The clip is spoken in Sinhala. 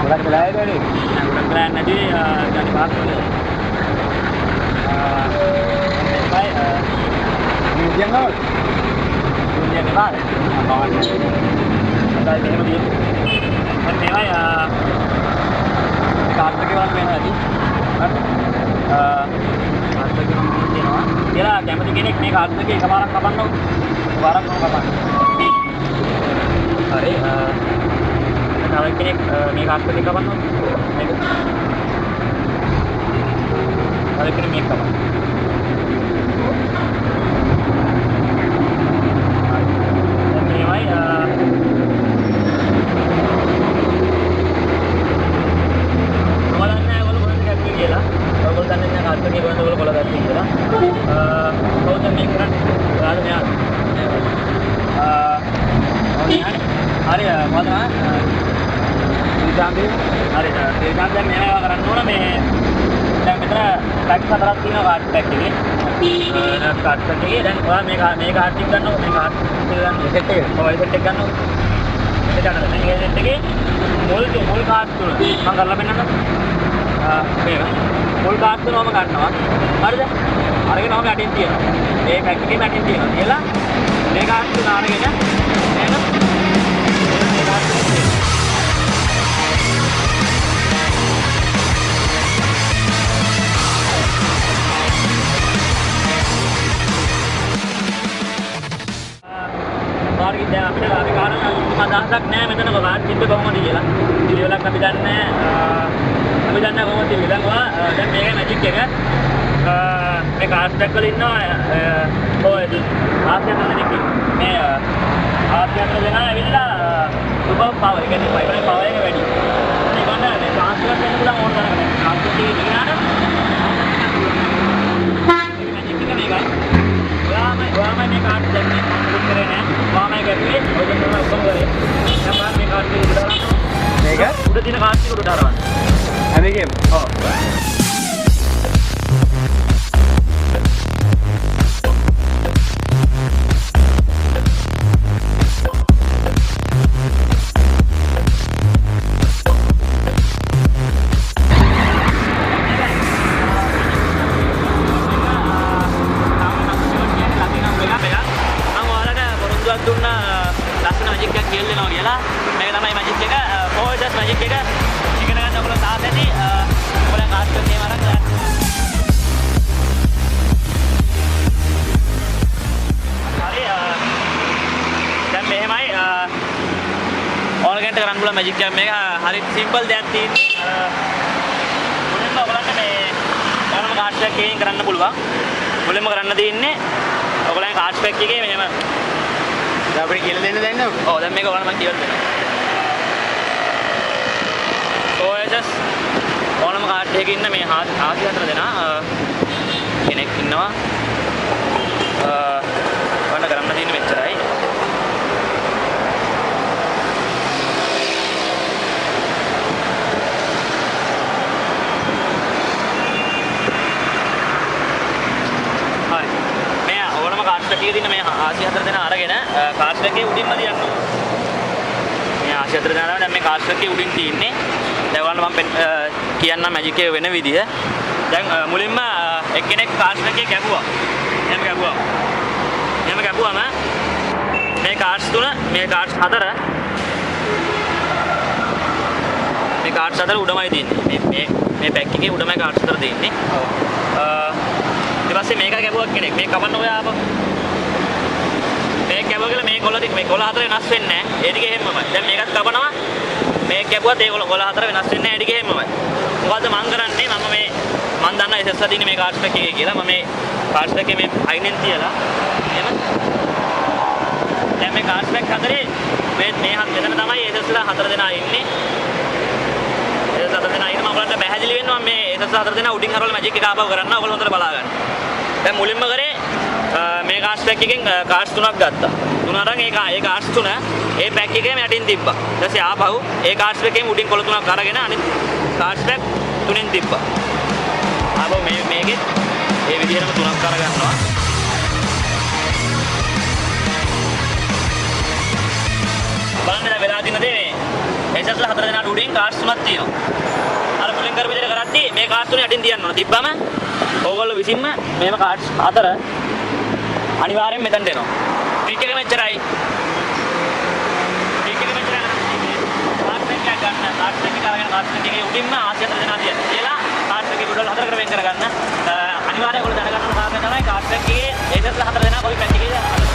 මොකක්ද වෙලා ඉන්නේ? ගොඩක් ගලන්නේ නැති ගානි පහක් වල. මියුසියම් ගාවල. මියුසියම් ගාවල. බවන්නේ. අදයි මෙහෙම තියෙන්නේ. මම මේවයි කාර්ත් එකේ වань වෙනවා ඇති. හරි. කාර්ත් එකේ වань තියෙනවා. කියලා කැමති කෙනෙක් මේ කාර්ත් එකේ එකපාරක් කපන්න ඕන. එකපාරක් කපන්න. හරි. තව කෙනෙක් මේ කාර්ත් එකේ කපන්න ඕන. මේක. තව කෙනෙක් මේක කපන්න. හරි මොකද හරි දැන් මේවා කරන්න ඕන මේ දැන් මෙතන පැක් හතරක් තියෙනවා කාඩ් පැක් එකේ කාඩ් පැක් එකේ දැන් ඔයා මේ කාඩ් එක ගන්නකො මේ කාඩ් එක ගන්න සෙට් එක ඔය සෙට් එක ගන්නකො ඒක ගන්න මේ සෙට් එකේ මුල් කාඩ් තුන මම කරලා පෙන්නන්න මේක මුල් කාඩ් තුනම ගන්නවා හරිද අරගෙන ඔහම යටින් තියෙනවා මේ පැක් එකේ යටින් තියෙනවා කියලා මේ කාඩ් තුන අරගෙන එහෙනම් මාර්ගය දැන් අපිට අපි කාරණා අදහසක් නැහැ මෙතන කොහොමද තිබ්බේ කොහොමද කියලා. පිළිවෙලක් අපි දන්නේ අපි දන්නේ කොහොමද තිබ්බේ. දැන් මේකේ මැජික් එක මේ කාඩ් පැක් වල ඉන්නවා ඔය ආසියන් දෙනෙක් මේ ආසියන් දෙනා ඇවිල්ලා සුපර් පවර් එක කියන්නේ වයිබරේ පවර් එක වැඩි. ඒකන මේ ට්‍රාන්ස්ෆර් වෙන්න පුළුවන් ඕන තරකට. ට්‍රාන්ස්ෆර් එකේ ඉගෙනාන මැජික් එක මේකයි. ඔයාම මේ කාඩ් දැන්නේ මොකද කරේ නෑ. ඔයාමයි කරුවේ ඔය දෙන්න උඹ කරේ. දැන් මේ කාඩ් එක උඩ දානවා. මේක උඩ දින කාඩ් එක උඩ දානවා. හැම එකෙම. ඔව්. මැජික් එක මේක හරි සිම්පල් දෙයක් තියෙන්නේ මුලින්ම ඔයගලන්ට මේ ඕනම කාඩ් එකක් එකකින් කරන්න පුළුවන් මුලින්ම කරන්න තියෙන්නේ ඔයගලගේ කාඩ් පැක් එකේ මෙහෙම දැන් අපිට කියලා දෙන්න දැන් නෝ ඔව් දැන් මේක ඔයගලන්ට මම කියලා දෙන්නම් OSS ඕනම කාඩ් එකක ඉන්න මේ ආසි හතර දෙනා කෙනෙක් ඉන්නවා ඔයගලන්ට කරන්න තියෙන්නේ මෙච්චරයි ටික දින මේ ආසි හතර දෙනා අරගෙන කාඩ් එකේ උඩින්ම තියන්න ඕනේ. මේ ආසි හතර දෙනා දැන් මේ කාඩ් එකේ උඩින් තියෙන්නේ. දැන් ඔයාලට මම කියන්නම් මැජික් එක වෙන විදිය. දැන් මුලින්ම එක්කෙනෙක් කාඩ් එකේ කැපුවා. එහෙම කැපුවම මේ කාඩ්ස් තුන මේ කාඩ්ස් හතර උඩමයි තියෙන්නේ. මේ පැක් එකේ උඩමයි කාඩ්ස් හතර තියෙන්නේ. ඊට පස්සේ මේක කැපුවා කෙනෙක් මේ කපන්න ඔය ආපහු මේක කැපුවා කියලා මේ කොළ ටික මේ කොළ හතර වෙනස් වෙන්නේ නැහැ ඒ ටික එහෙමමයි දැන් මේකත් කපනවා මේක කැපුවත් ඒ කොළ හතර වෙනස් වෙන්නේ නැහැ ඒ ටික එහෙමමයි මොකද්ද මම කරන්නේ මම දන්නා SS තියෙන්නේ මේ කාඩ් පැක් එකේ කියලා මම මේ කාඩ් පැක් එකේ මේ අයිනෙන් තියලා එහෙම දැන් මේ කාඩ් පැක් හතරේ මේ මෙතන තමයි SS ලා හතර දෙනා ඉන්නේ SS හතර දෙනා ඉන්න මම ඔයාලට පැහැදිලි වෙනවා මේ SS හතර දෙනා උඩින් හරවලා මැජික් එක ආපහු කරන්න ඔයගොල්ලෝ හොඳට බලා ගන්න දැන් මුලින්ම කරේ මේ කාඩ් පැක් එකෙන් කාඩ්ස් තුනක් ගත්තා. තුන අරන් ඒ කාඩ්ස් තුන ඒ පැක් එකේම යටින් තිබ්බා. ඊට පස්සේ ආපහු ඒ කාඩ්ස් එකෙන් උඩින් කොළ තුනක් අරගෙන අනිත් කාඩ්ස් පැක් තුනෙන් තිබ්බා. ආපහු මේකෙත් ඒ විදිහටම තුනක් අරගන්නවා. බලන්න දැන් වෙලා තියෙන දේ මේ එසස්ලා හතර දෙනාට උඩින් කාඩ්ස් තුනක් තියෙනවා. අර මුලින් කරපු විදිහට කරද්දී මේ කාඩ් තුනේ යටින් තියන්න ඕන. තිබ්බම ඕගොල්ලෝ විසින්ම මේව කාඩ්ස් හතර අනිවාර්යෙන් මෙතනට එනවා. ට්‍රික් එක මෙච්චරයි. ට්‍රික් එක මෙච්චරයි. කාඩ් එකක් ගන්න. කාඩ් එකක් අරගෙන කාඩ් එකේ උඩින්ම ආසි හතර දෙනා තියන්න. කියලා කාඩ් එකේ ගොඩවල් හතරකට වෙන් කරගන්න. අනිවාර්යෙන් ඔයගොල්ලෝ දැනගන්න ඕන කාරණේ තමයි කාඩ් එකේ එසස්ලා හතර දෙනා කොයි පැත්තේ